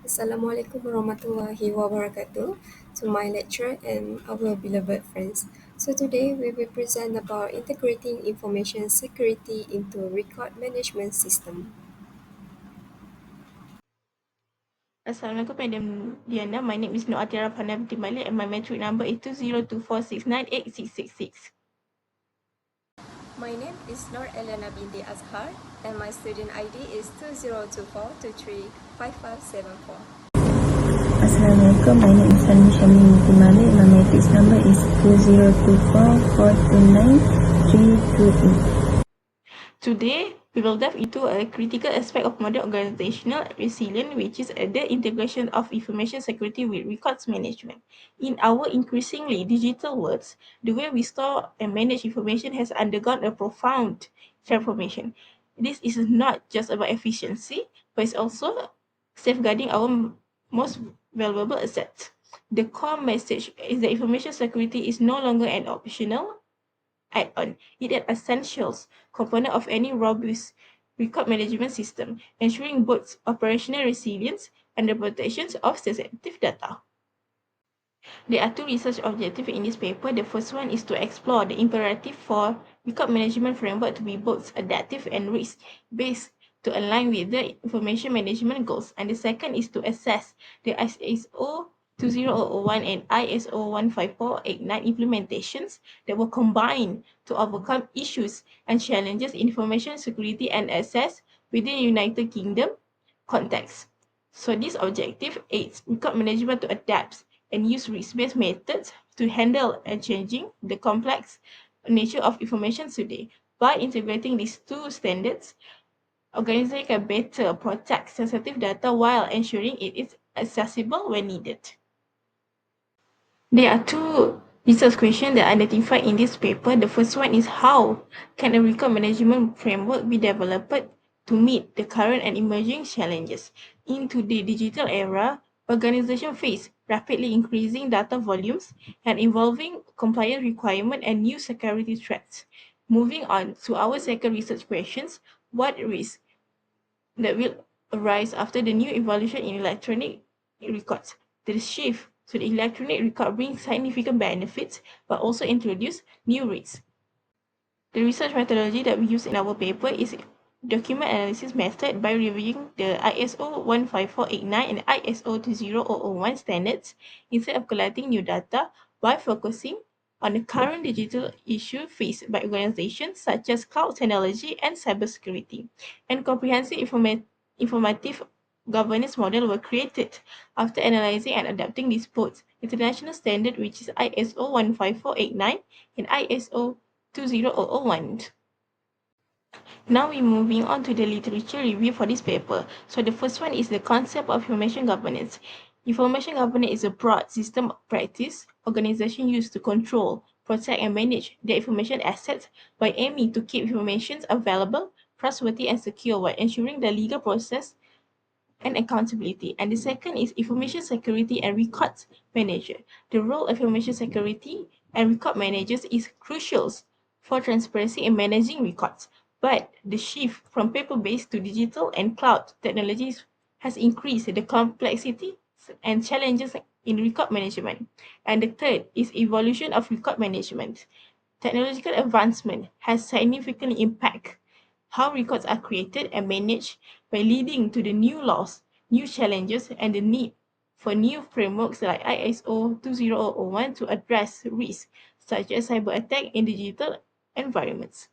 Assalamualaikum warahmatullahi wabarakatuh to my lecturer and our beloved friends. So today we will present about integrating information security into record management system. Assalamualaikum Madam Diana. My name is Nur Atira Fana binti Malik and my metric number is 2024698666. My name is Nur Elena binti Azhar and my student ID is 2024235574. Assalamualaikum, my name is Salmi Shamim binti Malik. My matrix number is 2024429328. Today, we will dive into a critical aspect of modern organizational resilience, which is the integration of information security with records management. In our increasingly digital world, the way we store and manage information has undergone a profound transformation. This is not just about efficiency, but it's also safeguarding our most valuable assets. The core message is that information security is no longer an optional add-on. It is an essential component of any robust record management system, ensuring both operational resilience and the protection of sensitive data. There are two research objectives in this paper. The first one is to explore the imperative for record management framework to be both adaptive and risk-based to align with the information management goals. And the second is to assess the ISO 20001 and ISO 15489 implementations that were combined to overcome issues and challenges in information security and access within the United Kingdom context. So this objective aids record management to adapt and use risk-based methods to handle and changing the complex nature of information today. By integrating these two standards, organizations can better protect sensitive data while ensuring it is accessible when needed. There are two research questions that are identified in this paper. The first one is how can a record management framework be developed to meet the current and emerging challenges? In today's digital era, organizations face rapidly increasing data volumes and evolving compliance requirements and new security threats. Moving on to our second research questions, what risks that will arise after the new evolution in electronic records? The shift to the electronic record brings significant benefits, but also introduce new risks. The research methodology that we use in our paper is document analysis method by reviewing the ISO 15489 and ISO 20001 standards instead of collecting new data by focusing on the current digital issue faced by organizations such as cloud technology and cybersecurity. And comprehensive informative governance model were created after analyzing and adapting these both international standard, which is ISO 15489 and ISO 20001. Now we're moving on to the literature review for this paper. So the first one is the concept of information governance. Information governance is a broad system of practice organizations use to control, protect, and manage their information assets by aiming to keep information available, trustworthy, and secure while ensuring the legal process and accountability. And the second is information security and records manager. The role of information security and record managers is crucial for transparency in managing records. But the shift from paper-based to digital and cloud technologies has increased the complexity and challenges in record management. And the third is evolution of record management. Technological advancement has significantly impacted how records are created and managed by leading to the new laws, new challenges, and the need for new frameworks like ISO 20001 to address risks such as cyber attack in digital environments.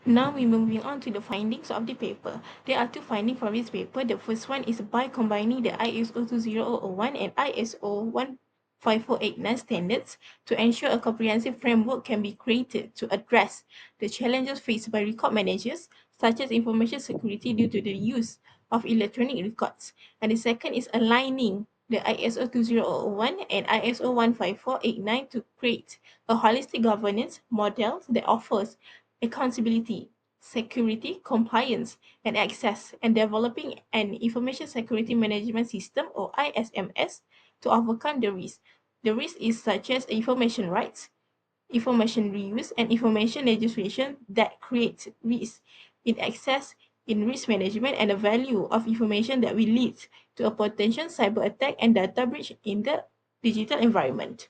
Now we're moving on to the findings of the paper. There are two findings from this paper. The first one is by combining the ISO 20001 and ISO 15489 standards to ensure a comprehensive framework can be created to address the challenges faced by record managers, such as information security due to the use of electronic records. And the second is aligning the ISO 20001 and ISO 15489 to create a holistic governance model that offers accountability, security, compliance, and access, and developing an information security management system or ISMS to overcome the risk. The risk is such as information rights, information reuse, and information legislation that creates risk in access, in risk management and the value of information that will lead to a potential cyber attack and data breach in the digital environment.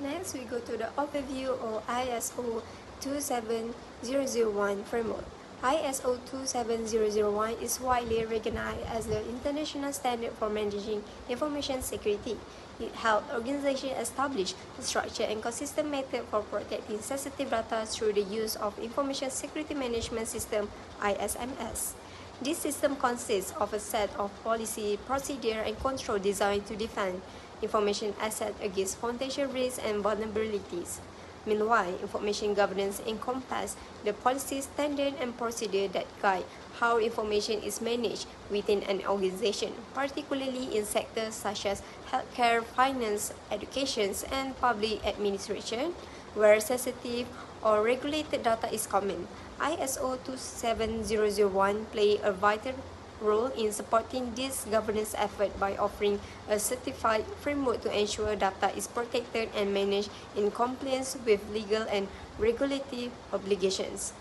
Next, we go to the overview of ISO 27001 framework. ISO 27001 is widely recognized as the international standard for managing information security. It helps organizations establish a structured and consistent method for protecting sensitive data through the use of Information Security Management System (ISMS). This system consists of a set of policy, procedure, and control designed to defend information assets against potential risks and vulnerabilities. Meanwhile, information governance encompasses the policy, standard, and procedure that guide how information is managed within an organization, particularly in sectors such as healthcare, finance, education, and public administration, where sensitive or regulated data is common. ISO 27001 play a vital role in supporting this governance effort by offering a certified framework to ensure data is protected and managed in compliance with legal and regulatory obligations.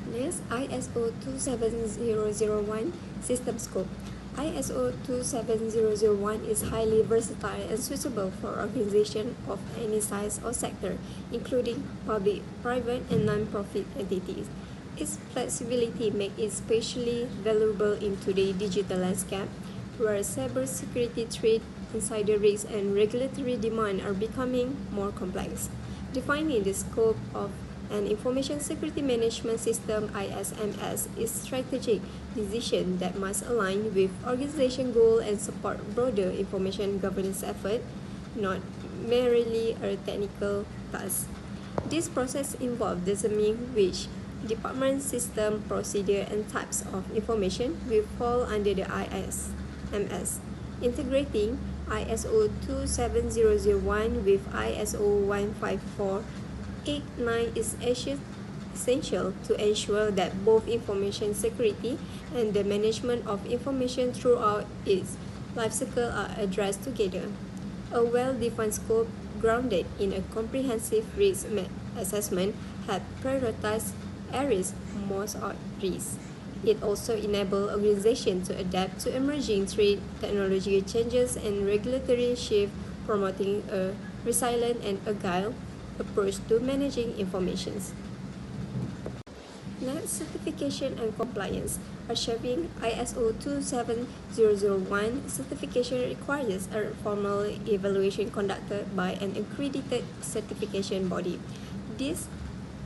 Next, ISO 27001 System Scope. ISO 27001 is highly versatile and suitable for organizations of any size or sector, including public, private, and non-profit entities. Its flexibility makes it especially valuable in today's digital landscape, where cybersecurity threats, insider risks, and regulatory demand are becoming more complex. Defining the scope of an Information Security Management System (ISMS) is a strategic decision that must align with organization goals and support broader information governance effort, not merely a technical task. This process involves determining which department, system, procedure, and types of information will fall under the ISMS. Integrating ISO 27001 with ISO 15489 is essential to ensure that both information security and the management of information throughout its lifecycle are addressed together. A well-defined scope grounded in a comprehensive risk assessment helps prioritize areas most at risk. It also enables organizations to adapt to emerging threats, technology changes, and regulatory shifts, promoting a resilient and agile approach to managing information. Next, certification and compliance. Achieving ISO 27001 certification requires a formal evaluation conducted by an accredited certification body. These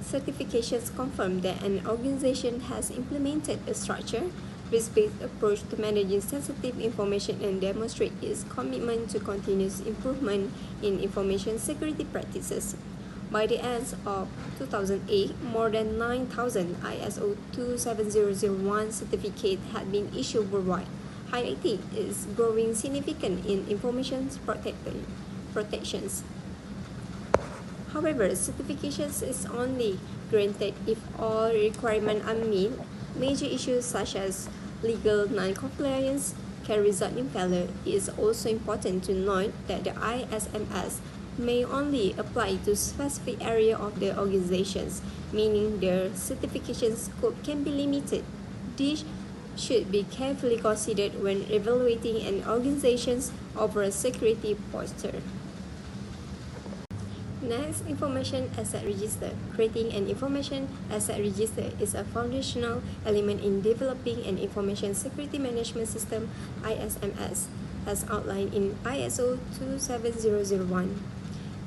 certifications confirm that an organization has implemented a structured, risk-based approach to managing sensitive information and demonstrate its commitment to continuous improvement in information security practices. By the end of 2008, more than 9,000 ISO 27001 certificates had been issued worldwide, highlighting its growing significance in information protections. However, certifications is only granted if all requirements are met. Major issues such as legal non-compliance can result in failure. It is also important to note that the ISMS may only apply to specific area of the organizations, meaning their certification scope can be limited. This should be carefully considered when evaluating an organization's overall security posture. Next, Information Asset Register. Creating an Information Asset Register is a foundational element in developing an Information Security Management System (ISMS), as outlined in ISO 27001.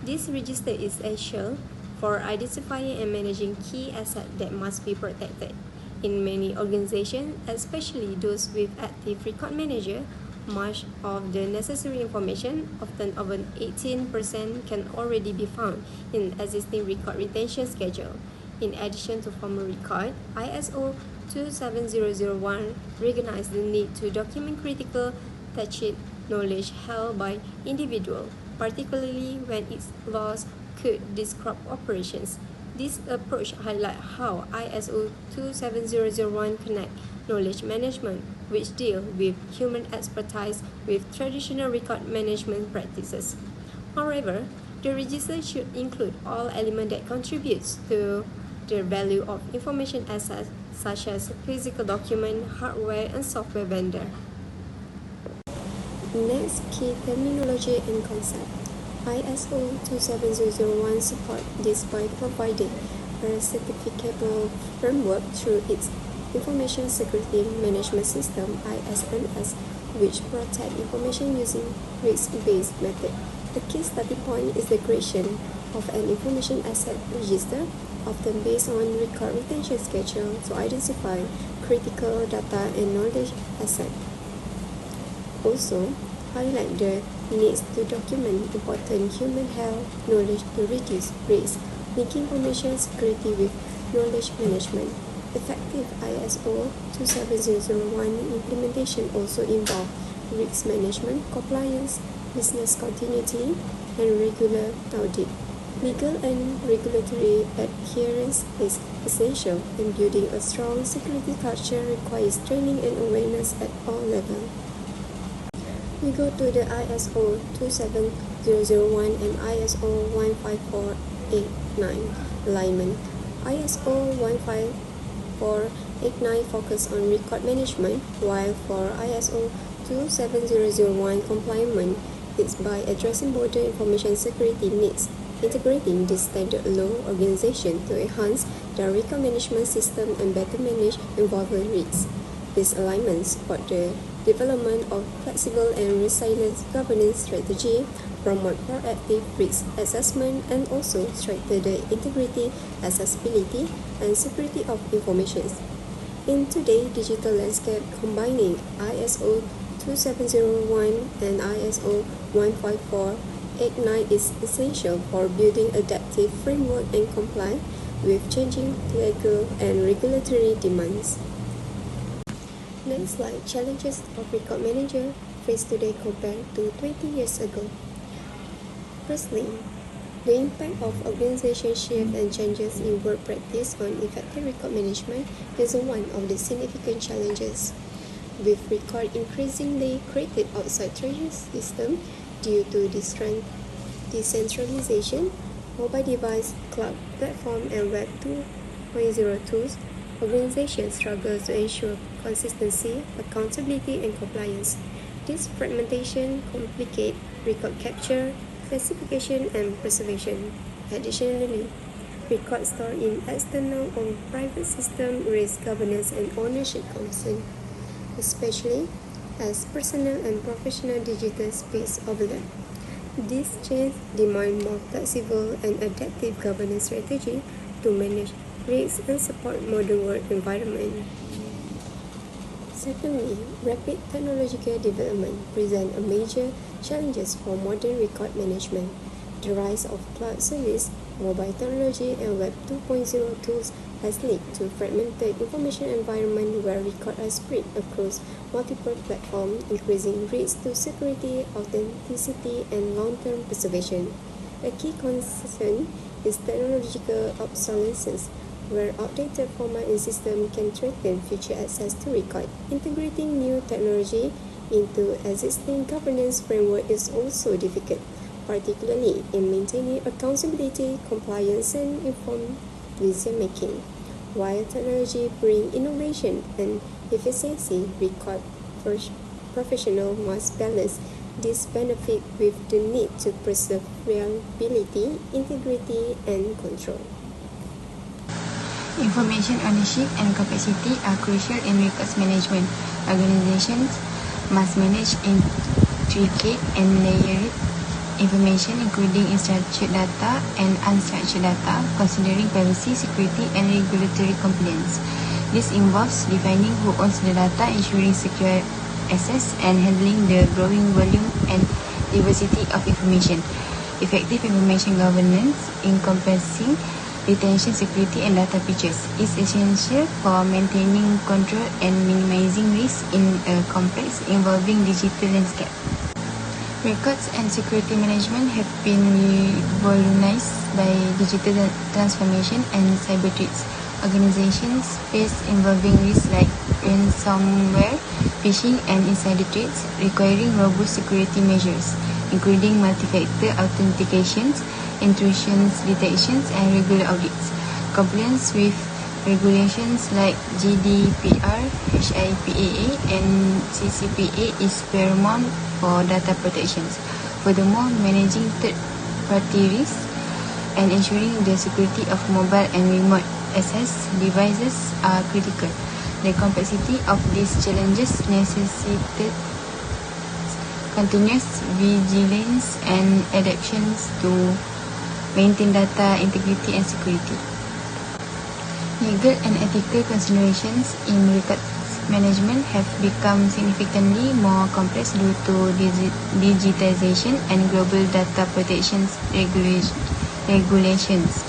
This register is essential for identifying and managing key assets that must be protected. In many organizations, especially those with active record manager, much of the necessary information, often over 18%, can already be found in existing record retention schedule. In addition to formal record, ISO 27001 recognizes the need to document critical tacit knowledge held by individuals, particularly when its loss could disrupt operations. This approach highlights how ISO 27001 connects knowledge management, which deals with human expertise, with traditional record management practices. Moreover, The register should include all elements that contributes to the value of information assets such as physical document, hardware, and software vendor. Next, key terminology and concept. ISO 27001 support this by providing a certificable framework through its Information Security Management System (ISMS), which protect information using risk-based method. The key starting point is the creation of an information asset register, often based on record retention schedule to identify critical data and knowledge assets. Also, highlight the needs to document important human health knowledge to reduce risk, linking information security with knowledge management. Effective ISO 27001 implementation also involve risk management, compliance, business continuity, and regular audit. Legal and regulatory adherence is essential, and building a strong security culture requires training and awareness at all levels. We go to the ISO 27001 and ISO 15489 alignment. ISO 15489 focus on record management, while for ISO 27001 compliance is by addressing broader information security needs, integrating this standard law organization to enhance the record management system and better manage involvement risks. This alignment supports the development of flexible and resilient governance strategy, promote proactive risk assessment, and also strengthen the integrity, accessibility, and security of information. In today's digital landscape, combining ISO 2701 and ISO 15489 is essential for building adaptive framework and comply with changing legal and regulatory demands. Next slide, challenges of record manager face today compared to 20 years ago. Firstly, the impact of organization shift and changes in work practice on effective record management is one of the significant challenges. With record increasingly created outside treasury system due to decentralization, mobile device, cloud platform, and Web 2.0 tools, organizations struggle to ensure consistency, accountability, and compliance. This fragmentation complicates record capture, classification, and preservation. Additionally, records stored in external or private systems raise governance and ownership concerns, especially as personal and professional digital space overlap. These changes demand more flexible and adaptive governance strategy to manage risks and support modern work environment. Secondly, rapid technological development presents a major challenges for modern record management. The rise of cloud service, mobile technology, and Web 2.0 tools has led to fragmented information environment where records are spread across multiple platforms, increasing risks to security, authenticity, and long-term preservation. A key concern is technological obsolescence, where outdated format and system can threaten future access to record. Integrating new technology into existing governance framework is also difficult, particularly in maintaining accountability, compliance, and informed decision-making. While technology brings innovation and efficiency, record professionals must balance this benefit with the need to preserve reliability, integrity, and control. Information ownership and capacity are crucial in records management. Organizations must manage intricate and layered information, including structured data and unstructured data, considering privacy, security, and regulatory compliance. This involves defining who owns the data, ensuring secure access, and handling the growing volume and diversity of information. Effective information governance, encompassing retention, security, and data features, is essential for maintaining control and minimizing risk in a complex, evolving digital landscape. Records and security management have been revolutionized by digital transformation and cyber threats. Organizations face evolving risks like ransomware, phishing, and insider threats, requiring robust security measures. including multi-factor authentications, intrusions detections, and regular audits. Compliance with regulations like GDPR, HIPAA, and CCPA is paramount for data protections. Furthermore, managing third-party risks and ensuring the security of mobile and remote access devices are critical. The complexity of these challenges necessitates continuous vigilance and adaptations to maintain data integrity and security. Legal and ethical considerations in records management have become significantly more complex due to digitization and global data protection regulations.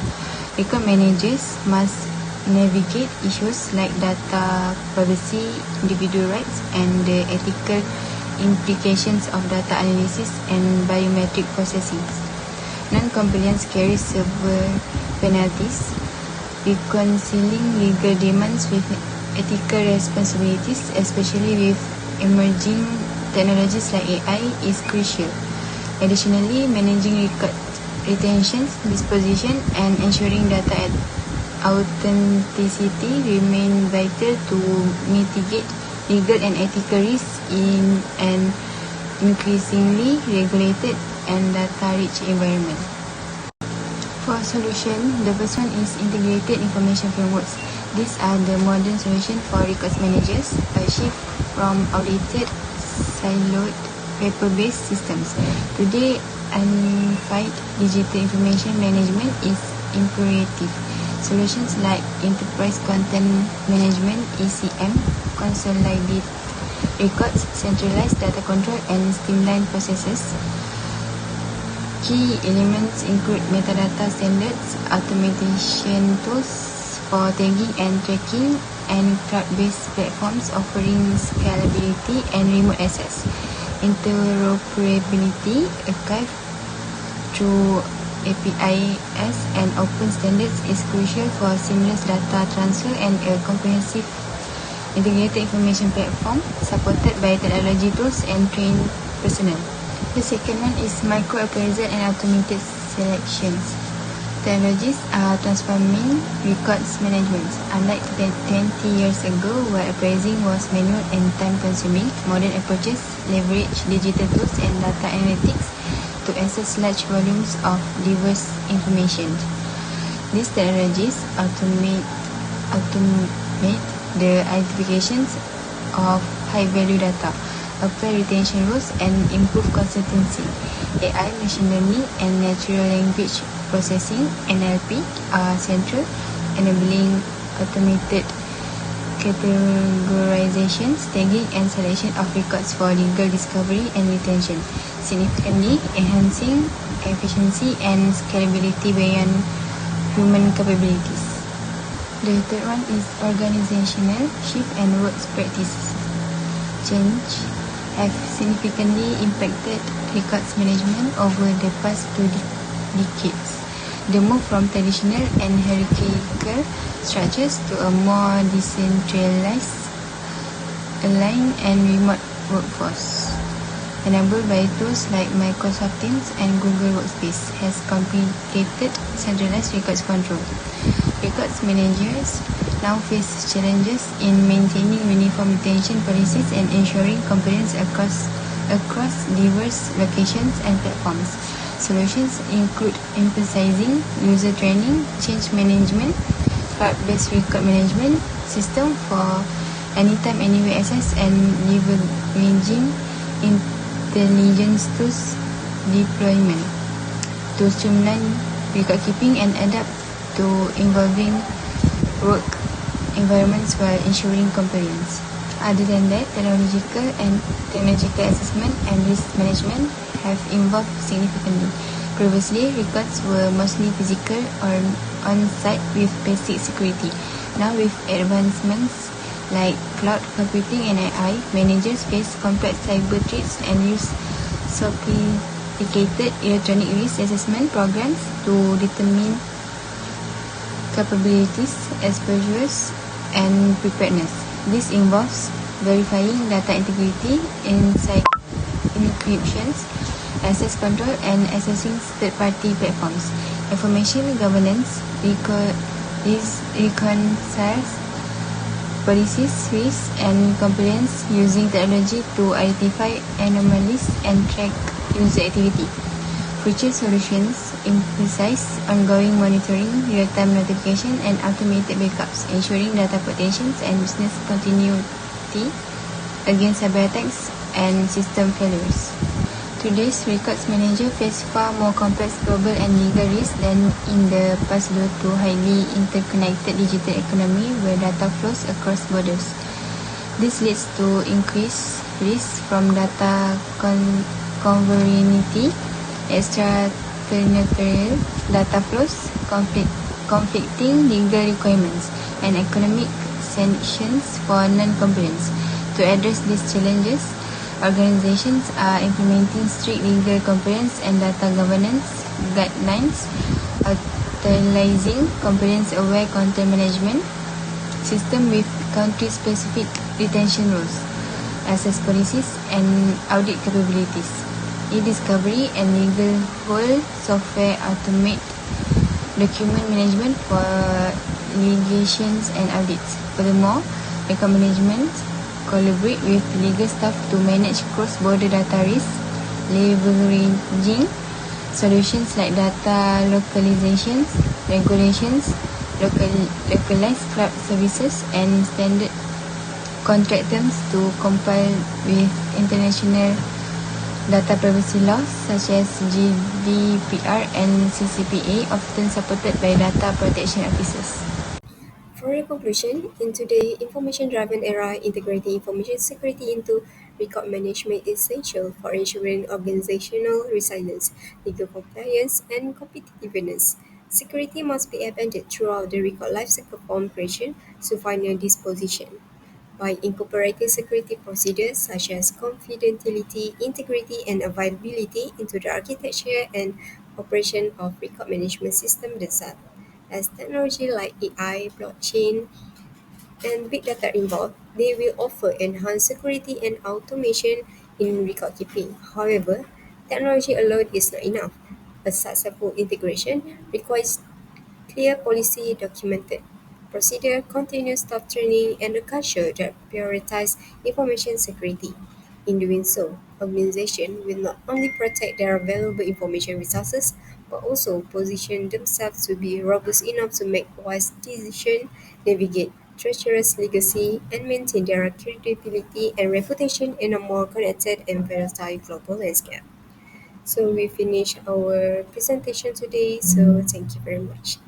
Record managers must navigate issues like data privacy, individual rights, and the ethical implications of data analysis and biometric processing. Non-compliance carries severe penalties, reconciling legal demands with ethical responsibilities, especially with emerging technologies like AI, is crucial. Additionally, managing record retention, disposition, and ensuring data authenticity remain vital to mitigate legal and ethical risks in an increasingly regulated and data-rich environment. For solution, the first one is integrated information frameworks. These are the modern solution for records managers, a shift from outdated, siloed, paper-based systems. Today, unified digital information management is imperative. Solutions like enterprise content management (ECM), consolidate records, centralized data control, and streamline processes. Key elements include metadata standards, automation tools for tagging and tracking, and cloud-based platforms offering scalability and remote access. Interoperability, archive through APIs and open standards is crucial for seamless data transfer and a comprehensive integrated information platform supported by technology tools and trained personnel. The second one is micro-appraisal and automated selections. Technologies are transforming records management. Unlike 20 years ago, where appraising was manual and time-consuming, modern approaches leverage digital tools and data analytics to access large volumes of diverse information. These technologies automate the identifications of high-value data, apply retention rules, and improve consistency. AI, machine learning, and natural language processing (NLP) are central, enabling automated categorization, tagging, and selection of records for legal discovery and retention, significantly enhancing efficiency and scalability beyond human capabilities. The third one is organizational shift and work practices. Change have significantly impacted records management over the past 2 decades. The move from traditional and hierarchical structures to a more decentralized, aligned, and remote workforce, enabled by tools like Microsoft Teams and Google Workspace, has complicated centralized records control. Records managers now face challenges in maintaining uniform retention policies and ensuring compliance across diverse locations and platforms. Solutions include emphasizing user training, change management, cloud-based record management system for anytime, anywhere access, and leveraging intelligence tools deployment to streamline record keeping and adapt to evolving work environments while ensuring compliance. Other than that, technological assessment and risk management have evolved significantly. Previously, records were mostly physical or on-site with basic security. Now, with advancements like cloud computing and AI, managers face complex cyber threats and use sophisticated electronic risk assessment programs to determine capabilities, exposures, and preparedness. This involves verifying data integrity, encryptions, access control, and accessing third-party platforms. Information governance reconciles policies, risks, and compliance using technology to identify anomalies and track user activity. Future solutions emphasize ongoing monitoring, real-time notification, and automated backups, ensuring data protection and business continuity against cyber attacks and system failures. Today's records manager face far more complex global and legal risks than in the past due to highly interconnected digital economy where data flows across borders. This leads to increased risk from data conformity, extraterritorial data flows, conflicting legal requirements, and economic sanctions for non-compliance. To address these challenges, organizations are implementing strict legal compliance and data governance guidelines, utilizing compliance-aware content management system with country-specific retention rules, access policies, and audit capabilities. E-discovery and legal hold software automate document management for litigations and audits. Furthermore, record management collaborate with legal staff to manage cross-border data risk, leveraging solutions like data localizations, regulations, localized cloud services, and standard contract terms to comply with international data privacy laws such as GDPR and CCPA, often supported by data protection officers. For a conclusion, in today's information-driven era, integrating information security into record management is essential for ensuring organizational resilience, legal compliance, and competitiveness. Security must be embedded throughout the record lifecycle from creation to final disposition. By incorporating security procedures such as confidentiality, integrity, and availability into the architecture and operation of record management system themselves. As technology like AI, blockchain, and big data involved, they will offer enhanced security and automation in record keeping. However, technology alone is not enough. A successful integration requires clear policy documented procedure, continuous staff training, and a culture that prioritizes information security. In doing so, organizations will not only protect their valuable information resources, but also position themselves to be robust enough to make wise decisions, navigate treacherous legacy, and maintain their credibility and reputation in a more connected and volatile global landscape. So we finish our presentation today. So thank you very much.